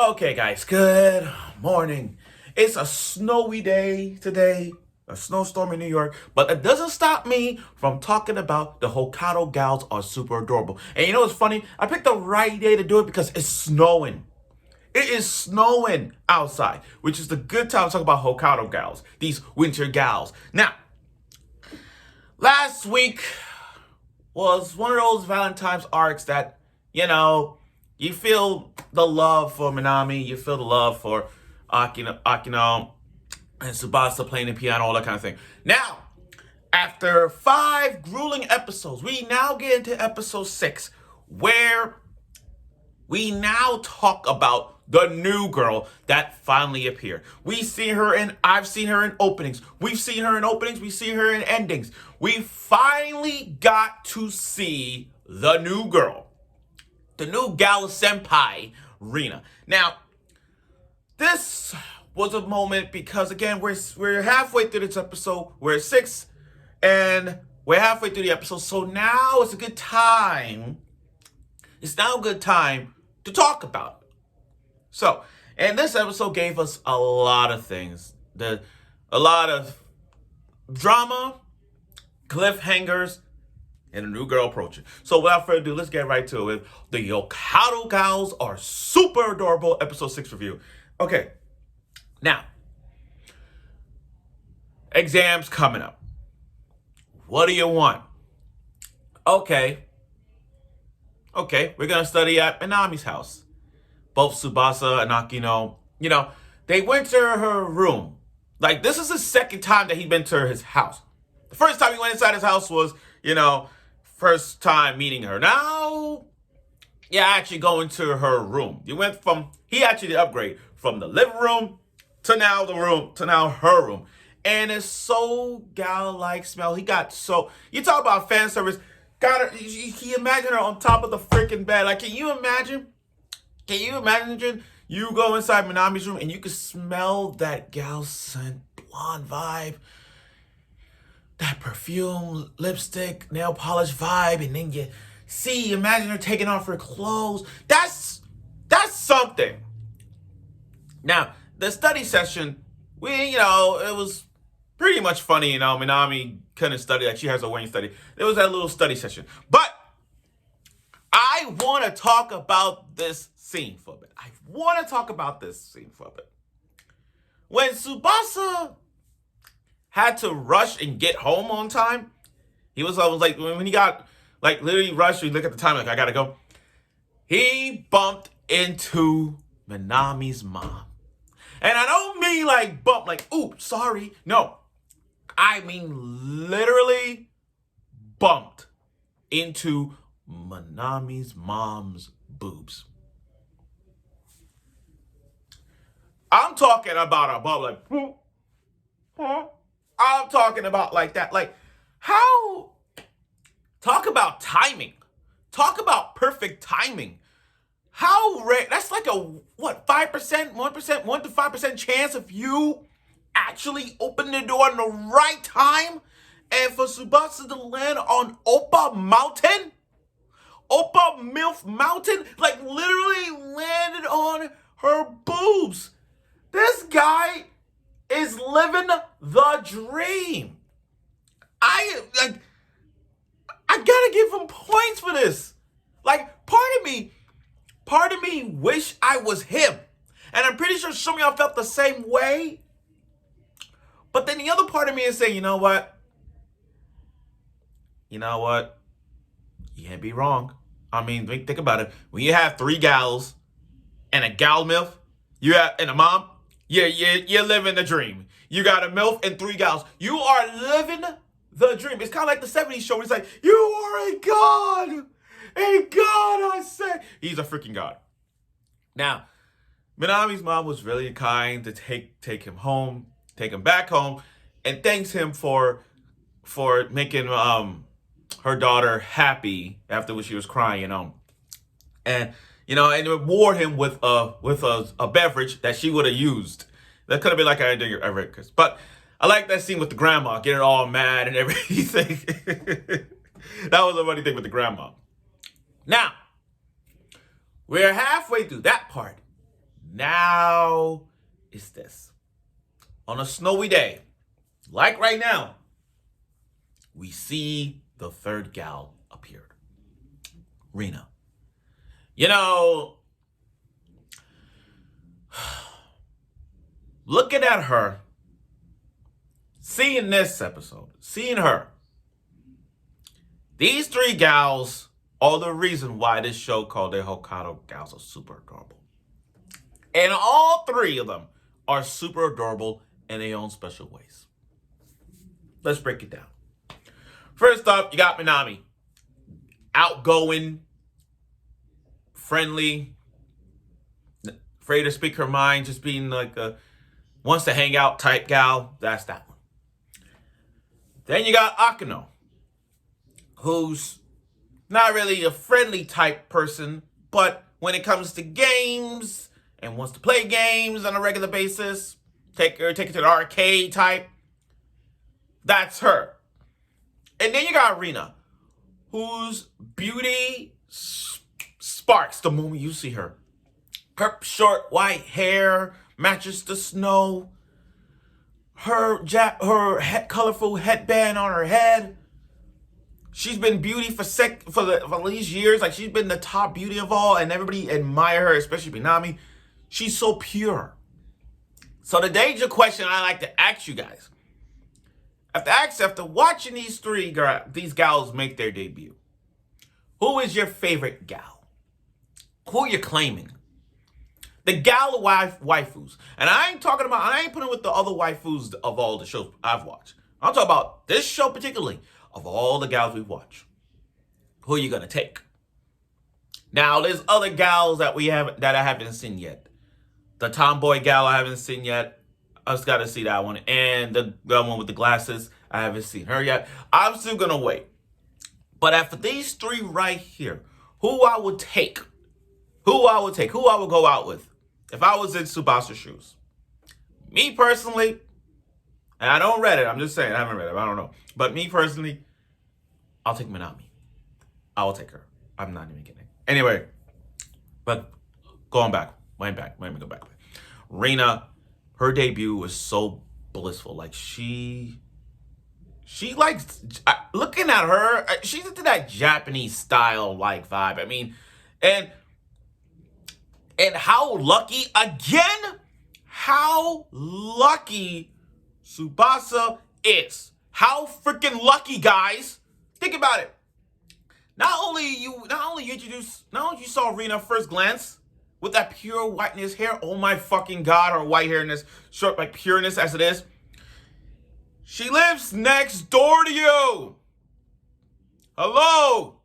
Okay, guys, good morning. It's a snowy day today, a snowstorm in New York, but it doesn't stop me from talking about the Hokkaido gals are super adorable. And you know what's funny? I picked the right day to do it because it's snowing. It is snowing outside, which is the good time to talk about Hokkaido gals, these winter gals. Now, last week was one of those Valentine's arcs that, you feel the love for Minami, you feel the love for Akino and Tsubasa playing the piano, all that kind of thing. Now, after 5 grueling episodes, we now get into episode 6, where we now talk about the new girl that finally appeared. I've seen her in openings. We've seen her in openings. We see her in endings. We finally got to see the new girl. The new gal senpai, Rena. Now, this was a moment because, again, we're halfway through this episode. We're at 6, and we're halfway through the episode. So now it's a good time. It's now a good time to talk about it. So, and this episode gave us a lot of things. A lot of drama, cliffhangers, and a new girl approaching. So without further ado, let's get right to it. The Hokkaido gals are super adorable, episode 6 review. Okay, now, exams coming up. What do you want? Okay, we're gonna study at Minami's house. Both Tsubasa and Akino, they went to her room. Like, this is the second time that he'd been to his house. The first time he went inside his house was, first time meeting her. Now, actually going to her room. He actually did upgrade from the living room to now her room. And it's so gal-like smell. You talk about fan service. Can you imagine her on top of the freaking bed? Like, can you imagine you go inside Minami's room and you can smell that gal scent, blonde vibe, that perfume, lipstick, nail polish vibe, and then imagine her taking off her clothes. That's something. Now, the study session, it was pretty much funny, Minami couldn't study, like she has a Wayne study. There was that little study session. But I want to talk about this scene for a bit. When Tsubasa had to rush and get home on time, he was always like, when he got, like, literally rushed, we look at the time, like, I gotta go. He bumped into Minami's mom. And I don't mean like bump, like, oops, sorry. No, I mean literally bumped into Minami's mom's boobs. I'm talking about a bump, like, I'm talking about like that. Like, how? Talk about timing. Talk about perfect timing. How rare? That's like a, 5%, 1%, 1 to 5% chance of you actually open the door in the right time, and for Tsubasa to land on Oppa Mountain? Oppa MILF Mountain? Like, literally landed on her boobs. This guy is living the dream. I gotta give him points for this. Like, part of me wish I was him. And I'm pretty sure some of y'all felt the same way. But then the other part of me is saying, you know what? You can't be wrong. I mean, think about it. When you have 3 gals and a gal MILF, and a mom, you're living the dream. You got a MILF and 3 gals. You are living the dream. It's kind of like the 70s show where it's like, you are a god. A god, I say. He's a freaking god. Now, Minami's mom was really kind to take him home, take him back home, and thanks him for making her daughter happy after when she was crying, and and reward him with a beverage that she would have used. That could have been like a Rickers. But I like that scene with the grandma getting all mad and everything. That was a funny thing with the grandma. Now, we're halfway through that part. Now it's this. On a snowy day, like right now, we see the third gal appeared. Rena. You know, looking at her, seeing this episode, seeing her, these three gals are the reason why this show called the Hokkaido Gals are super adorable. And all three of them are super adorable in their own special ways. Let's break it down. First up, you got Minami. Outgoing, friendly, afraid to speak her mind, just being like a wants to hang out type gal. That's that one. Then you got Akino, who's not really a friendly type person, but when it comes to games and wants to play games on a regular basis, take her to the arcade type, that's her. And then you got Rena, whose beauty sparks the moment you see her. Her short white hair matches the snow. Her colorful headband on her head. She's been beauty for these years. Like, she's been the top beauty of all, and everybody admire her, especially Minami. She's so pure. So the danger question I like to ask you guys, after watching these gals make their debut, who is your favorite gal? Who are you claiming? The gal waifus. And I ain't putting with the other waifus of all the shows I've watched. I'm talking about this show particularly, of all the gals we've watched. Who are you gonna take? Now, there's other gals that I haven't seen yet. The tomboy gal I haven't seen yet. I just gotta see that one. And the one with the glasses, I haven't seen her yet. I'm still gonna wait. But after these three right here, who I would go out with if I was in Tsubasa's shoes. Me personally, and I don't read it, I'm just saying, I haven't read it, I don't know. But me personally, I'll take Minami. I will take her. I'm not even kidding. Anyway, but let me go back. Rena, her debut was so blissful. Like, she likes, looking at her, she's into that Japanese style like vibe. I mean, and how lucky Tsubasa is. How freaking lucky, guys. Think about it. Not only you saw Rena first glance with that pure whiteness hair. Oh my fucking god, her white hair in this short, like, pureness as it is. She lives next door to you. Hello.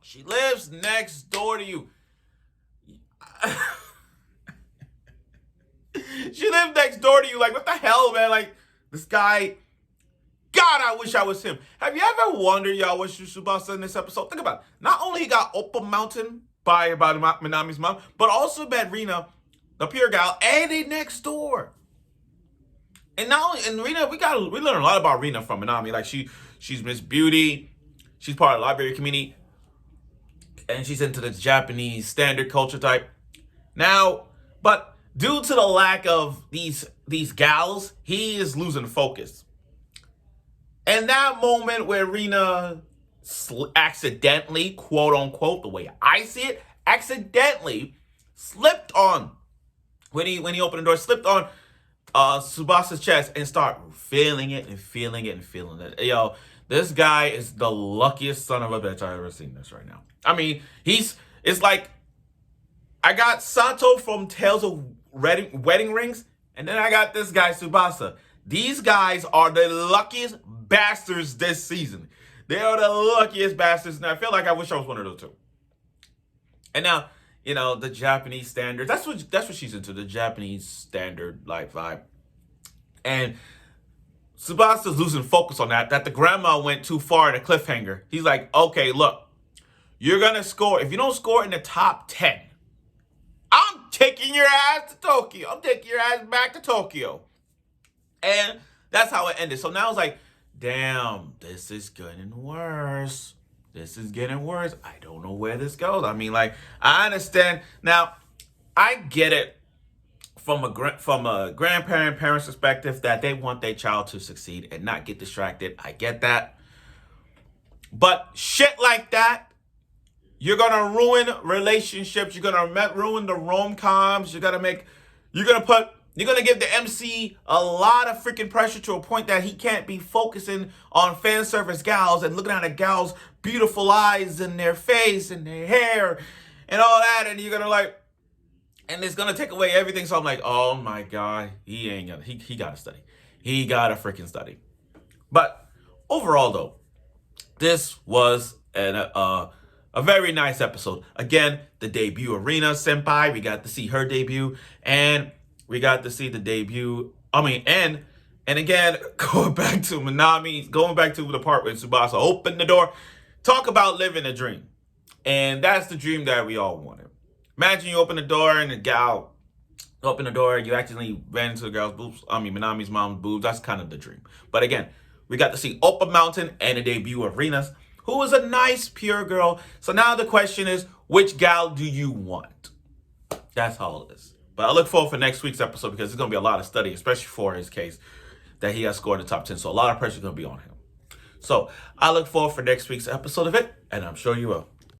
She lives next door to you. She lived next door to you. Like, what the hell, man? Like, this guy. God, I wish I was him. Have you ever wondered, y'all, what Tsubasa in this episode? Think about it. Not only he got Oppa Mountain by Minami's mom, but also met Rena, the pure gal, and they next door. And Rena, we learned a lot about Rena from Minami. Like, she's Miss Beauty. She's part of the library community. And she's into the Japanese standard culture type. Now, but due to the lack of these gals, he is losing focus. And that moment where Rena accidentally, quote unquote, the way I see it, accidentally slipped on, when he opened the door, slipped on Tsubasa's chest and start feeling it. Yo, this guy is the luckiest son of a bitch I've ever seen this right now. I mean, it's like, I got Sato from Tales of Wedding Rings, and then I got this guy, Tsubasa. These guys are the luckiest bastards this season. They are the luckiest bastards, and I feel like I wish I was one of those two. And now, the Japanese standard, that's what she's into, the Japanese standard like vibe. And Tsubasa's losing focus on that the grandma went too far in a cliffhanger. He's like, okay, look, you're gonna score. If you don't score in the top 10, I'm taking your ass to Tokyo. I'm taking your ass back to Tokyo. And that's how it ended. So now it's like, damn, this is getting worse. I don't know where this goes. I mean, like, I understand. Now, I get it. from a grandparent parent's perspective that they want their child to succeed and not get distracted. I get that. But shit like that, you're gonna ruin relationships. You're gonna ruin the rom-coms. You're gonna give the MC a lot of freaking pressure to a point that he can't be focusing on fan service gals and looking at a gal's beautiful eyes and their face and their hair and all that. And you're gonna and it's gonna take away everything. So I'm like, oh my God, he gotta study. He gotta freaking study. But overall though, this was a very nice episode. Again, the debut of Rena Senpai. We got to see her debut, and we got to see the debut. And again, going back to Minami, going back to the part where Tsubasa opened the door. Talk about living a dream, and that's the dream that we all wanted. Imagine you open the door and the gal open the door, you accidentally ran into the girl's boobs. Minami's mom's boobs. That's kind of the dream. But again, we got to see Oppa Mountain and the debut of Rena's, who was a nice, pure girl. So now the question is, which gal do you want? That's all it is. But I look forward for next week's episode because there's going to be a lot of study, especially for his case that he has scored in the top 10. So a lot of pressure is going to be on him. So I look forward for next week's episode of it, and I'm sure you will.